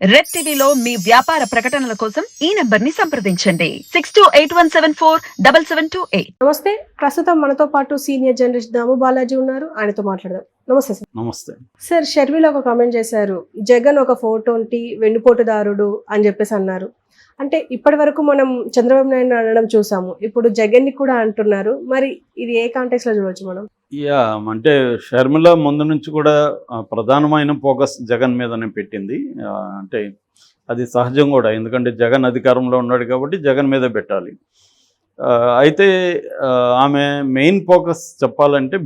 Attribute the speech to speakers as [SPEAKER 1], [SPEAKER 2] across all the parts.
[SPEAKER 1] Red టీవీలో మీ వ్యాపార ప్రకటనల కోసం ఈ నంబర్ ని సంప్రదించండి 6281747728.
[SPEAKER 2] నమస్తే. ప్రస్తుతం మనతో పాటు సీనియర్ జర్నలిస్ట్ దాము బాలాజీ ఉన్నారు. ఆయనతో మాట్లాడదాం. నమస్తే సార్.
[SPEAKER 3] నమస్తే
[SPEAKER 2] సార్, షర్మిల ఒక కామెంట్ చేశారు, జగన్ ఒక ఫోటోంటి వెన్నుపోటుదారుడు అని చెప్పేసి అన్నారు. అంటే ఇప్పటి వరకు మనం చంద్రబాబు నాయుడు అనడం చూసాము, ఇప్పుడు జగన్ ని కూడా అంటున్నారు. మరి ఇది ఏ కాంటెక్స్ట్ లో చూడొచ్చు మనం?
[SPEAKER 3] అంటే షర్మిల ముందు నుంచి కూడా ప్రధానమైన ఫోకస్ జగన్ మీదనే పెట్టింది. అంటే అది సహజం కూడా, ఎందుకంటే జగన్ అధికారంలో ఉన్నాడు కాబట్టి జగన్ మీద పెట్టాలి. అయితే ఆమె మెయిన్ ఫోకస్ చెప్పాలంటే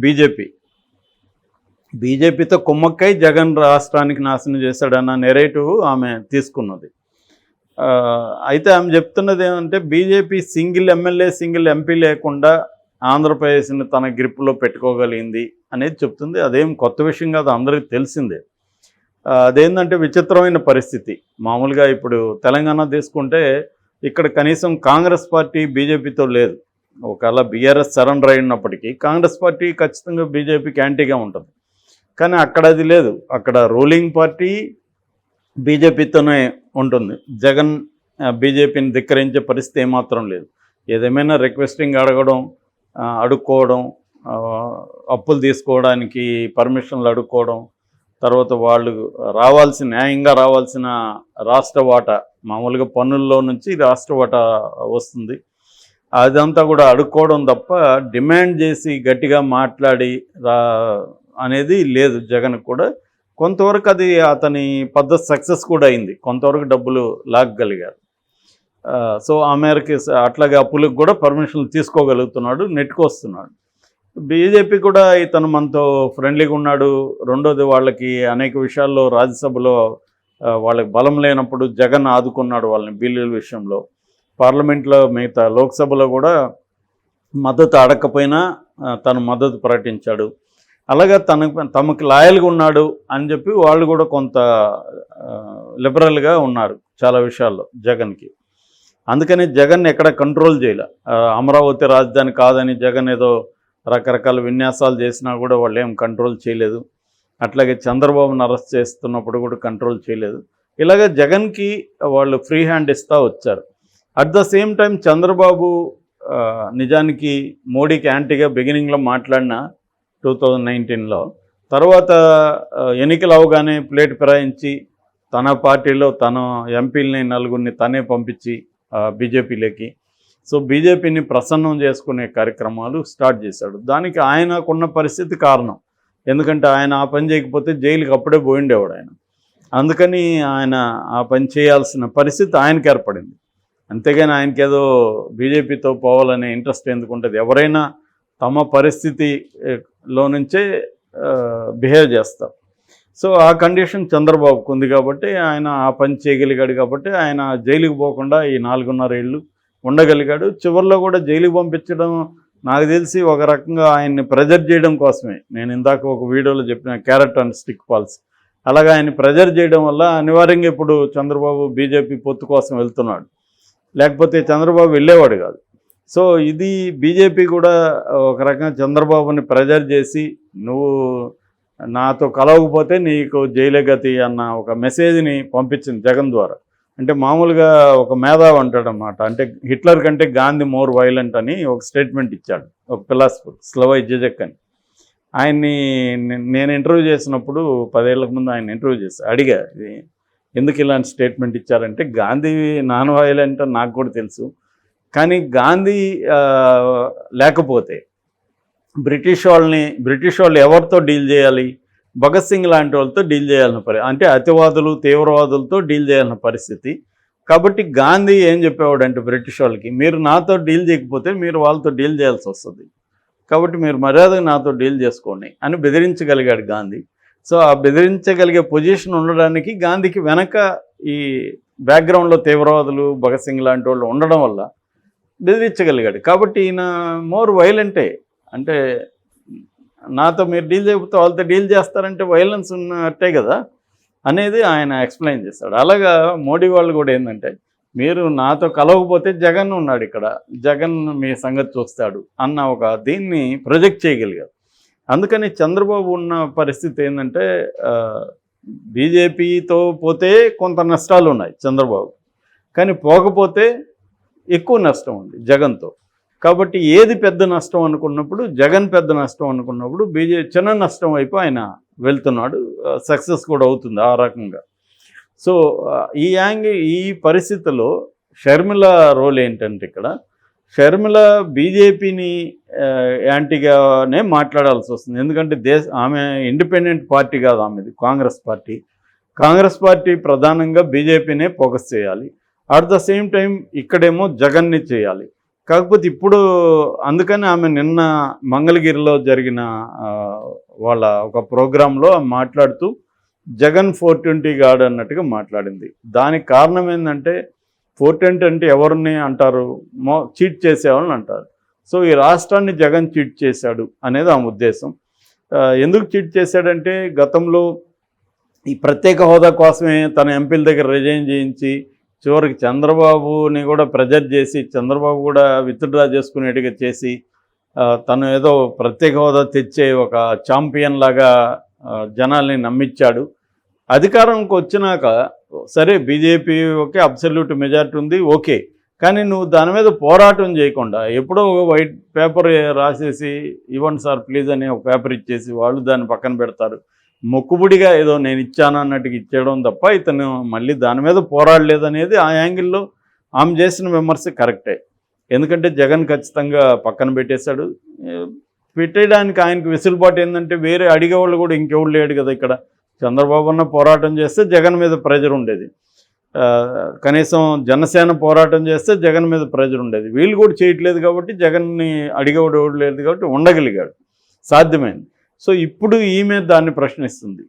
[SPEAKER 3] బీజేపీతో కుమ్మక్కై జగన్ రాష్ట్రానికి నాశనం చేశాడన్న నెరేటివ్ ఆమె తీసుకున్నది. అయితే ఆమె చెప్తున్నది ఏమంటే BJP single MLA single MP లేకుండా ఆంధ్రప్రదేశ్ని తన గ్రిప్లో పెట్టుకోగలిగింది అనేది చెప్తుంది. అదేం కొత్త విషయం కాదు, అందరికీ తెలిసిందే. అదేంటంటే విచిత్రమైన పరిస్థితి. మామూలుగా ఇప్పుడు తెలంగాణ తీసుకుంటే ఇక్కడ కనీసం కాంగ్రెస్ పార్టీ బీజేపీతో లేదు. ఒకవేళ బీఆర్ఎస్ సరెండర్ అయినప్పటికీ కాంగ్రెస్ పార్టీ ఖచ్చితంగా బీజేపీకి యాంటీగా ఉంటుంది. కానీ అక్కడ అది లేదు. అక్కడ రూలింగ్ పార్టీ బీజేపీతోనే ఉంటుంది. జగన్ బీజేపీని ధిక్కరించే పరిస్థితి ఏమాత్రం లేదు. ఏదేమైనా రిక్వెస్టింగ్ అడుక్కోవడం, అప్పులు తీసుకోవడానికి పర్మిషన్లు అడుక్కోవడం, తర్వాత వాళ్ళు న్యాయంగా రావాల్సిన రాష్ట్ర వాటా, మామూలుగా పన్నుల్లో నుంచి రాష్ట్ర వాటా వస్తుంది, అదంతా కూడా అడుక్కోవడం తప్ప డిమాండ్ చేసి గట్టిగా మాట్లాడి అనేది లేదు జగన్ కూడా. కొంతవరకు అది అతని పద్ధతి సక్సెస్ కూడా అయింది, కొంతవరకు డబ్బులు లాగగలిగారు. సో ఆ మేరకి అట్లాగే అప్పులకు కూడా పర్మిషన్లు తీసుకోగలుగుతున్నాడు, నెట్టుకొస్తున్నాడు. బీజేపీ కూడా ఇతను మనతో ఫ్రెండ్లీగా ఉన్నాడు. రెండోది, వాళ్ళకి అనేక విషయాల్లో రాజ్యసభలో వాళ్ళకి బలం లేనప్పుడు జగన్ ఆదుకున్నాడు వాళ్ళని బిల్లుల విషయంలో. పార్లమెంట్లో మిగతా లోక్సభలో కూడా మద్దతు అడగకపోయినా తను మద్దతు ప్రకటించాడు. అలాగా తమకు లాయల్గా ఉన్నాడు అని చెప్పి వాళ్ళు కూడా కొంత లిబరల్గా ఉన్నారు చాలా విషయాల్లో జగన్కి. అందుకని జగన్ ఎక్కడ కంట్రోల్ చేయలే. అమరావతి రాజధాని కాదని జగన్ ఏదో రకరకాల విన్యాసాలు చేసినా కూడా వాళ్ళు ఏం కంట్రోల్ చేయలేదు. అట్లాగే చంద్రబాబును అరెస్ట్ చేస్తున్నప్పుడు కూడా కంట్రోల్ చేయలేదు. ఇలాగ జగన్కి వాళ్ళు ఫ్రీ హ్యాండ్ ఇస్తూ వచ్చారు. At the same time Chandrababu నిజానికి మోడీకి యాంటీగా బిగినింగ్లో మాట్లాడిన 2019లో, తర్వాత ఎన్నికలు అవగానే ప్లేట్ ఫిరాయించి తన పార్టీలో తన ఎంపీలని నలుగురిని తనే పంపించి బీజేపీలోకి, సో బీజేపీని ప్రసన్నం చేసుకునే కార్యక్రమాలు స్టార్ట్ చేశాడు. దానికి ఆయనకున్న పరిస్థితి కారణం. ఎందుకంటే ఆయన ఆ పని చేయకపోతే జైలుకి అప్పుడే పోయిండేవాడు ఆయన. అందుకని ఆయన ఆ పని చేయాల్సిన పరిస్థితి ఆయనకి ఏర్పడింది. అంతేగాని ఆయనకేదో బీజేపీతో పోవాలనే ఇంట్రెస్ట్ ఎందుకు ఉంటుంది? ఎవరైనా తమ పరిస్థితిలో నుంచే బిహేవ్ చేస్తారు. సో ఆ కండిషన్ చంద్రబాబుకు ఉంది కాబట్టి ఆయన ఆ పని చేయగలిగాడు. కాబట్టి ఆయన జైలుకి పోకుండా ఈ 4.5 ఏళ్ళు ఉండగలిగాడు. చివరిలో కూడా జైలుకి పంపించడం నాకు తెలిసి ఒక రకంగా ఆయన్ని ప్రెజర్ చేయడం కోసమే. నేను ఇందాక ఒక వీడియోలో చెప్పిన క్యారెట్ అండ్ స్టిక్ పాల్స్, అలాగా ఆయన ప్రెజర్ చేయడం వల్ల అనివార్యంగా ఇప్పుడు చంద్రబాబు బీజేపీ పొత్తు కోసం వెళ్తున్నాడు. లేకపోతే చంద్రబాబు వెళ్ళేవాడు కాదు. సో ఇది బీజేపీ కూడా ఒక రకంగా చంద్రబాబుని ప్రెజర్ చేసి, నువ్వు నాతో కలవకపోతే నీకు జైలే గతి అన్న ఒక మెసేజ్ని పంపించింది జగన్ ద్వారా. అంటే మామూలుగా ఒక మేధావి అంటాడనమాట. అంటే హిట్లర్ కంటే గాంధీ మోర్ వైలెంట్ అని ఒక స్టేట్మెంట్ ఇచ్చాడు ఒక ఫిలాసఫర్, స్లవై జిజెక్ అని. ఆయన్ని నేను ఇంటర్వ్యూ చేసినప్పుడు 10 ఏళ్లకు ముందు ఆయన ఇంటర్వ్యూ చేసి అడిగా, ఎందుకు ఇలాంటి స్టేట్మెంట్ ఇచ్చారంటే, గాంధీ నాన్ వైలెంట్ అని నాకు కూడా తెలుసు, కానీ గాంధీ లేకపోతే బ్రిటిష్ వాళ్ళు ఎవరితో డీల్ చేయాలి? భగత్ సింగ్ లాంటి వాళ్ళతో డీల్ చేయాల్సిన అంటే అతివాదులు తీవ్రవాదులతో డీల్ చేయాల్సిన పరిస్థితి. కాబట్టి గాంధీ ఏం చెప్పేవాడు అంటే బ్రిటిష్ వాళ్ళకి, మీరు నాతో డీల్ చేయకపోతే మీరు వాళ్ళతో డీల్ చేయాల్సి వస్తుంది, కాబట్టి మీరు మర్యాదగా నాతో డీల్ చేసుకోండి అని బెదిరించగలిగాడు గాంధీ. సో ఆ బెదిరించగలిగే పొజిషన్ ఉండడానికి గాంధీకి వెనక ఈ బ్యాక్గ్రౌండ్లో తీవ్రవాదులు భగత్ సింగ్ లాంటి వాళ్ళు ఉండడం వల్ల బెదిరించగలిగాడు. కాబట్టి ఈయన మోర్ వైలెంటే. అంటే నాతో మీరు డీల్ చేయకపోతే వాళ్ళతో డీల్ చేస్తారంటే వైలెన్స్ ఉన్నట్టే కదా అనేది ఆయన ఎక్స్ప్లెయిన్ చేశాడు. అలాగా మోడీ వాళ్ళు కూడా ఏంటంటే, మీరు నాతో కలవకపోతే జగన్ ఉన్నాడు ఇక్కడ, జగన్ మీ సంగతి చూస్తాడు అన్న ఒక దీన్ని ప్రొజెక్ట్ చేయగలిగారు. అందుకని చంద్రబాబు ఉన్న పరిస్థితి ఏంటంటే, బీజేపీతో పోతే కొంత నష్టాలు ఉన్నాయి చంద్రబాబు, కానీ పోకపోతే ఎక్కువ నష్టం ఉంది జగన్తో. కాబట్టి ఏది పెద్ద నష్టం అనుకున్నప్పుడు, జగన్ పెద్ద నష్టం అనుకున్నప్పుడు చిన్న నష్టం వైపు ఆయన వెళ్తున్నాడు. సక్సెస్ కూడా అవుతుంది ఆ రకంగా. సో ఈ పరిస్థితిలో షర్మిల రోల్ ఏంటంటే, ఇక్కడ షర్మిల బీజేపీని యాంటీగానే మాట్లాడాల్సి వస్తుంది. ఎందుకంటే ఆమె ఇండిపెండెంట్ పార్టీ కాదు, ఆమెది కాంగ్రెస్ పార్టీ. కాంగ్రెస్ పార్టీ ప్రధానంగా బీజేపీనే ఫోకస్ చేయాలి. అట్ ద సేమ్ టైం ఇక్కడేమో జగన్ని చేయాలి. కాకపోతే ఇప్పుడు అందుకని ఆమె నిన్న మంగళగిరిలో జరిగిన వాళ్ళ ఒక ప్రోగ్రాంలో మాట్లాడుతూ జగన్ 420 గాడు అన్నట్టుగా మాట్లాడింది. దానికి కారణం ఏంటంటే, 420 అంటే ఎవరిని అంటారు? చీట్ చేసేవాళ్ళని అంటారు. సో ఈ రాష్ట్రాన్ని జగన్ చీట్ చేశాడు అనేది ఆమె ఉద్దేశం. ఎందుకు చీట్ చేశాడంటే, గతంలో ఈ ప్రత్యేక హోదా కోసమే తన ఎంపీల దగ్గర రిజైన్ చేయించి చివరికి చంద్రబాబుని కూడా ప్రెజర్ చేసి, చంద్రబాబు కూడా విత్డ్రా చేసుకునేట్టుగా చేసి, తను ఏదో ప్రత్యేక హోదా తెచ్చే ఒక ఛాంపియన్ లాగా జనాల్ని నమ్మించాడు. అధికారంకి వచ్చినాక సరే బీజేపీ ఓకే, అబ్సల్యూట్ మెజారిటీ ఉంది ఓకే, కానీ నువ్వు దాని మీద పోరాటం చేయకుండా ఎప్పుడో వైట్ పేపర్ రాసేసి ఇవ్వండి సార్ ప్లీజ్ అని ఒక పేపర్ ఇచ్చేసి వాళ్ళు దాన్ని పక్కన పెడతారు. మొక్కుబుడిగా ఏదో నేను ఇచ్చాను అన్నట్టుగా ఇచ్చేయడం తప్ప ఇతను మళ్ళీ దాని మీద పోరాడలేదనేది ఆ యాంగిల్లో ఆమె చేసిన విమర్శ కరెక్టే. ఎందుకంటే జగన్ ఖచ్చితంగా పక్కన పెట్టేశాడు. పెట్టేయడానికి ఆయనకు వెసులుబాటు ఏంటంటే, వేరే అడిగేవాళ్ళు కూడా ఇంకెవడు లేడు కదా. ఇక్కడ చంద్రబాబు అన్న పోరాటం చేస్తే జగన్ మీద ప్రెజర్ ఉండేది, కనీసం జనసేన పోరాటం చేస్తే జగన్ మీద ప్రెజర్ ఉండేది. వీళ్ళు కూడా చేయట్లేదు కాబట్టి జగన్ని అడిగేవాడు ఎవడు లేదు కాబట్టి ఉండగలిగాడు, సాధ్యమైంది. సో ఇప్పుడు ఈమె దాన్ని ప్రశ్నిస్తుంది.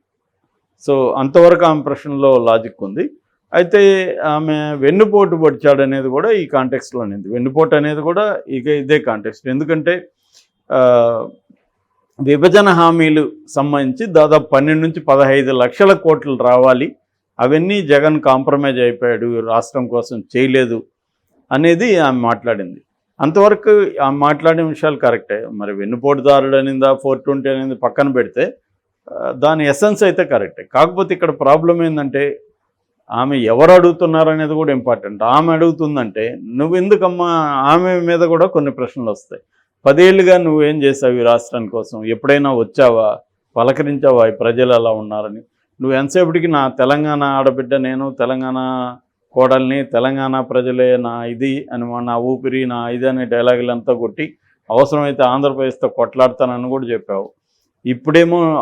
[SPEAKER 3] సో అంతవరకు ఆమె ప్రశ్నలో లాజిక్ ఉంది. అయితే ఆమె వెన్నుపోటు పొడిచాడు అనేది కూడా ఈ కాంటెక్స్ట్లో అనేది, వెన్నుపోటు అనేది కూడా ఇదే కాంటెక్స్ట్. ఎందుకంటే విభజన హామీలు సంబంధించి దాదాపు 12 నుంచి 15 లక్షల కోట్లు రావాలి, అవన్నీ జగన్ కాంప్రమైజ్ అయిపోయాడు, రాష్ట్రం కోసం చేయలేదు అనేది ఆమె మాట్లాడింది. అంతవరకు ఆమె మాట్లాడిన విషయాలు కరెక్టే. మరి వెన్నుపోటుదారుడు అనిందా 420 అనేది పక్కన పెడితే దాని ఎసెన్స్ అయితే కరెక్టే. కాకపోతే ఇక్కడ ప్రాబ్లం ఏంటంటే, ఆమె ఎవరు అడుగుతున్నారు అనేది కూడా ఇంపార్టెంట్. ఆమె అడుగుతుందంటే నువ్వెందుకమ్మా, ఆమె మీద కూడా కొన్ని ప్రశ్నలు వస్తాయి. 10 ఏళ్ళుగా నువ్వేం చేసావు ఈ రాష్ట్రం కోసం? ఎప్పుడైనా వచ్చావా, పలకరించావా ఈ ప్రజలు ఎలా ఉన్నారని? నువ్వు ఎంతసేపటికి నా తెలంగాణ ఆడబిడ్డ, నేను తెలంగాణ కోడల్ని, తెలంగాణ ప్రజలే నా ఇది అని, నా ఊపిరి నా ఇది అనే డైలాగులంతా కొట్టి అవసరమైతే ఆంధ్రప్రదేశ్తో కొట్లాడతానని కూడా చెప్పావు.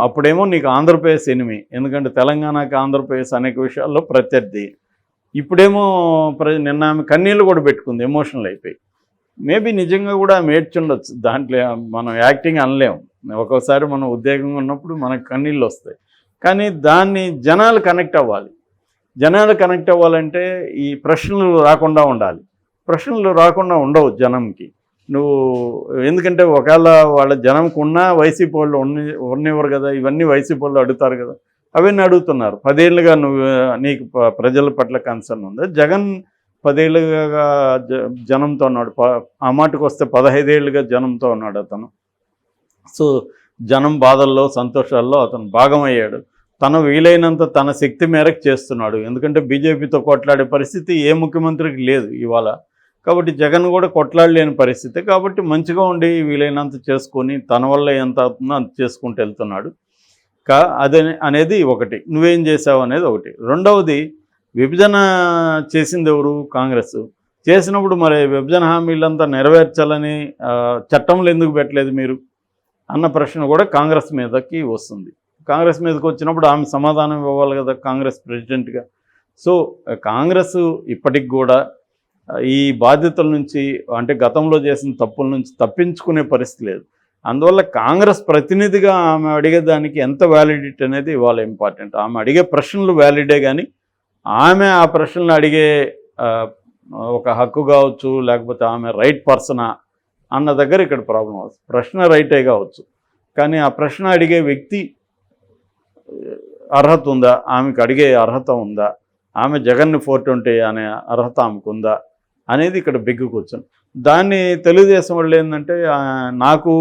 [SPEAKER 3] అప్పుడేమో నీకు ఆంధ్రప్రదేశ్ ఎనిమి, ఎందుకంటే తెలంగాణకి ఆంధ్రప్రదేశ్ అనేక విషయాల్లో ప్రత్యర్థి. ఇప్పుడేమో నిన్న ఆమె కన్నీళ్ళు కూడా పెట్టుకుంది, ఎమోషనల్ అయిపోయి. మేబీ నిజంగా కూడా ఆమె ఏడ్చుండొచ్చు, దాంట్లో మనం యాక్టింగ్ అనలేము. ఒక్కోసారి మనం ఉద్వేగంగా ఉన్నప్పుడు మనకు కన్నీళ్ళు వస్తాయి. కానీ దాన్ని జనాలు కనెక్ట్ అవ్వాలి. జనాలు కనెక్ట్ అవ్వాలంటే ఈ ప్రశ్నలు రాకుండా ఉండాలి. ప్రశ్నలు రాకుండా ఉండవు జనంకి. నువ్వు ఎందుకంటే ఒకవేళ వాళ్ళ జనంకు ఉన్న వైసీపీ వాళ్ళు ఉన్నివ్వరు కదా, ఇవన్నీ వైసీపీ వాళ్ళు అడుగుతారు కదా, అవన్నీ అడుగుతున్నారు. 10 ఏళ్ళుగా నీకు ప్రజల పట్ల కన్సర్న్ ఉందా? జగన్ 10 ఏళ్ళుగా జనంతో ఉన్నాడు, ఆ మాటకు వస్తే 15 ఏళ్ళుగా జనంతో ఉన్నాడు అతను. సో జనం బాధల్లో సంతోషాల్లో అతను భాగమయ్యాడు. తను వీలైనంత తన శక్తి మేరకు చేస్తున్నాడు. ఎందుకంటే బీజేపీతో కొట్లాడే పరిస్థితి ఏ ముఖ్యమంత్రికి లేదు ఇవాళ. కాబట్టి జగన్ కూడా కొట్లాడలేని పరిస్థితి. కాబట్టి మంచిగా ఉండి వీలైనంత చేసుకొని తన వల్ల ఎంత అవుతుందో అంత చేసుకుంటూ వెళ్తున్నాడు. అదే అనేది ఒకటి. నువ్వేం చేసావు అనేది ఒకటి. రెండవది, విభజన చేసింది ఎవరు? కాంగ్రెస్. చేసినప్పుడు మరి విభజన హామీలంతా నెరవేర్చాలని చట్టంలో ఎందుకు పెట్టలేదు మీరు అన్న ప్రశ్న కూడా కాంగ్రెస్ మీదకి వస్తుంది. కాంగ్రెస్ మీదకి వచ్చినప్పుడు ఆమె సమాధానం ఇవ్వాలి కదా కాంగ్రెస్ ప్రెసిడెంట్గా. సో కాంగ్రెస్ ఇప్పటికి కూడా ఈ బాధ్యతల నుంచి, అంటే గతంలో చేసిన తప్పుల నుంచి తప్పించుకునే పరిస్థితి లేదు. అందువల్ల కాంగ్రెస్ ప్రతినిధిగా ఆమె అడిగేదానికి ఎంత వ్యాలిడిటీ అనేది ఇవాళ ఇంపార్టెంట్. ఆమె అడిగే ప్రశ్నలు వ్యాలిడే, కానీ ఆమె ఆ ప్రశ్నలు అడిగే ఒక హక్కు కావచ్చు, లేకపోతే ఆమె రైట్ పర్సనా అన్న దగ్గర ఇక్కడ ప్రాబ్లం అవుతుంది. ప్రశ్న రైటే కావచ్చు, కానీ ఆ ప్రశ్న అడిగే వ్యక్తి అర్హత ఉందా, ఆమెకు అడిగే అర్హత ఉందా, ఆమె జగన్ని 420 అనే అర్హత ఆమెకు ఉందా అనేది ఇక్కడ బిగ్గు కూర్చొని. దాన్ని తెలుగుదేశం వాళ్ళు ఏంటంటే నాకు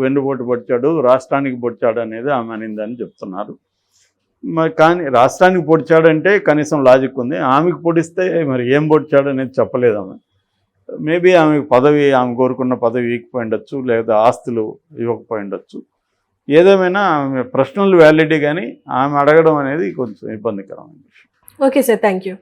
[SPEAKER 3] వెన్నుపోటు పొడిచాడు, రాష్ట్రానికి పొడిచాడు అనేది ఆమె అనిందని చెప్తున్నారు. మరి కానీ రాష్ట్రానికి పొడిచాడంటే కనీసం లాజిక్ ఉంది. ఆమెకు పొడిస్తే మరి ఏం పొడిచాడు అనేది చెప్పలేదు ఆమె. మేబీ ఆమెకు పదవి, ఆమె కోరుకున్న పదవి ఇవ్వకపోయి ఉండొచ్చు, లేదా ఆస్తులు ఇవ్వకపోయి ఉండొచ్చు. ఏదేమైనా ఆమె పర్సనల్ వ్యాలిడిటీ కానీ ఆమె అడగడం అనేది కొంచెం ఇబ్బందికరమైన విషయం.
[SPEAKER 2] Okay sir, thank you.